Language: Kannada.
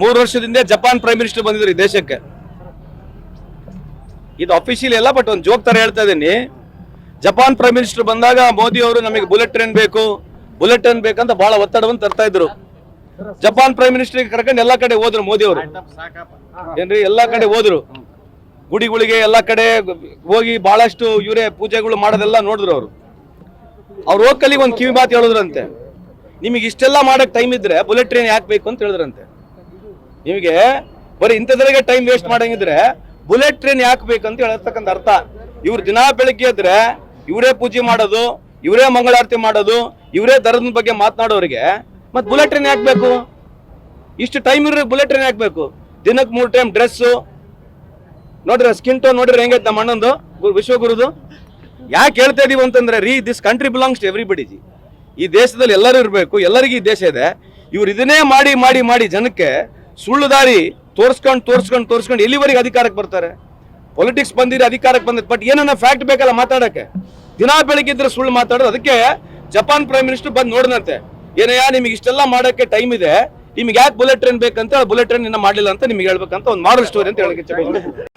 3 ವರ್ಷದಿಂದ ಜಪಾನ್ ಪ್ರೈಮ್ ಮಿನಿಸ್ಟರ್ ಬಂದಿದ್ರು ಈ ದೇಶಕ್ಕೆ. ಇದು ಅಫಿಷಿಯಲ್ ಎಲ್ಲ, ಬಟ್ ಒಂದು ಜೋಕ್ ತರ ಹೇಳ್ತಾ ಇದ್ದೀನಿ. ಜಪಾನ್ ಪ್ರೈಮ್ ಮಿನಿಸ್ಟರ್ ಬಂದಾಗ ಮೋದಿ ಅವರು ನಮಗೆ ಬುಲೆಟ್ ಟ್ರೈನ್ ಬೇಕಂತ ಬಹಳ ಒತ್ತಡವನ್ನು ತರ್ತಾ ಇದ್ರು. ಜಪಾನ್ ಪ್ರೈಮ್ ಮಿನಿಸ್ಟರ್ ಕರ್ಕೊಂಡು ಎಲ್ಲಾ ಕಡೆ ಹೋದ್ರು ಮೋದಿ ಅವರು. ಏನ್ರಿ, ಎಲ್ಲಾ ಕಡೆ ಹೋದ್ರು, ಗುಡಿಗಳಿಗೆ ಎಲ್ಲಾ ಕಡೆ ಹೋಗಿ ಬಹಳಷ್ಟು ಇವರೇ ಪೂಜೆಗಳು ಮಾಡೋದೆಲ್ಲ ನೋಡಿದ್ರು. ಅವ್ರು ಹೋಗಲಿ ಒಂದು ಕಿವಿ ಮಾತು ಹೇಳಿದ್ರಂತೆ, ನಿಮಗೆ ಇಷ್ಟೆಲ್ಲ ಮಾಡಕ್ ಟೈಮ್ ಇದ್ರೆ ಬುಲೆಟ್ ಟ್ರೈನ್ ಯಾಕೆ ಬೇಕು ಅಂತ ಹೇಳಿದ್ರಂತೆ. ನಿಮಗೆ ಬರೀ ಇಂಥದ್ರಿಗೆ ಟೈಮ್ ವೇಸ್ಟ್ ಮಾಡಂಗಿದ್ರೆ ಬುಲೆಟ್ ಟ್ರೈನ್ ಯಾಕೆ ಬೇಕಂತ ಹೇಳತಕ್ಕಂಥ ಅರ್ಥ. ಇವ್ರು ದಿನ ಬೆಳಿಗ್ಗೆ ಇದ್ರೆ ಇವರೇ ಪೂಜೆ ಮಾಡೋದು, ಇವರೇ ಮಂಗಳಾರತಿ ಮಾಡೋದು, ಇವರೇ ಧರ್ಮದ ಬಗ್ಗೆ ಮಾತನಾಡೋರಿಗೆ ಮತ್ತೆ ಬುಲೆಟ್ ಟ್ರೈನ್ ಯಾಕೆ ಬೇಕು? ಇಷ್ಟು ಟೈಮ್ ಇರೋ ಬುಲೆಟ್ ಟ್ರೈನ್ ಯಾಕೆ ಬೇಕು? ದಿನಕ್ಕೆ 3 ಟೈಮ್ ಡ್ರೆಸ್ಸು ನೋಡ್ರಿ, ಸ್ಕಿನ್ ಟೋನ್ ನೋಡ್ರಿ ಹೆಂಗೈತೆ ನಮ್ಮ ಅಣ್ಣಂದು, ವಿಶ್ವಗುರುದು. ಯಾಕೆ ಹೇಳ್ತಾ ಇದೀವಿ ಅಂತಂದ್ರೆ this country belongs to everybody ji. ಈ ದೇಶದಲ್ಲಿ ಎಲ್ಲರೂ ಇರಬೇಕು, ಎಲ್ಲರಿಗೂ ಈ ದೇಶ ಇದೆ. ಇವ್ರು ಇದನ್ನೇ ಮಾಡಿ ಜನಕ್ಕೆ ಸುಳ್ಳು ದಾರಿ ತೋರಿಸ್ಕೊಂಡು ಎಲ್ಲಿವರೆಗೆ ಅಧಿಕಾರಕ್ಕೆ ಬರ್ತಾರೆ? ಪೊಲಿಟಿಕ್ಸ್ ಬಂದಿದ್ರೆ ಅಧಿಕಾರಕ್ಕೆ ಬಂದಿದೆ, ಬಟ್ ಏನನ್ನ ಫ್ಯಾಕ್ಟ್ ಬೇಕಲ್ಲ ಮಾತಾಡಕ್ಕೆ. ದಿನ ಬೆಳಿಗ್ಗೆ ಇದ್ರೆ ಸುಳ್ಳು ಮಾತಾಡೋದು. ಅದಕ್ಕೆ ಜಪಾನ್ ಪ್ರೈಮ್ ಮಿನಿಸ್ಟರ್ ಬಂದು ನೋಡಿದಂತೆ, ಏನಯ್ಯ ನಿಮಗೆ ಇಷ್ಟೆಲ್ಲ ಮಾಡೋಕ್ಕೆ ಟೈಮ್ ಇದೆ, ನಿಮ್ಗೆ ಯಾಕೆ ಬುಲೆಟ್ ಟ್ರೈನ್ ಬೇಕಂತ, ಬುಲೆಟ್ ಟ್ರೈನ್ ಇನ್ನ ಮಾಡಲಿಲ್ಲ ಅಂತ ನಿಮ್ಗೆ ಹೇಳ್ಬೇಕಂತ ಒಂದು ಮಾರಲ್ ಸ್ಟೋರಿ ಅಂತ ಹೇಳಕ್ಕೆ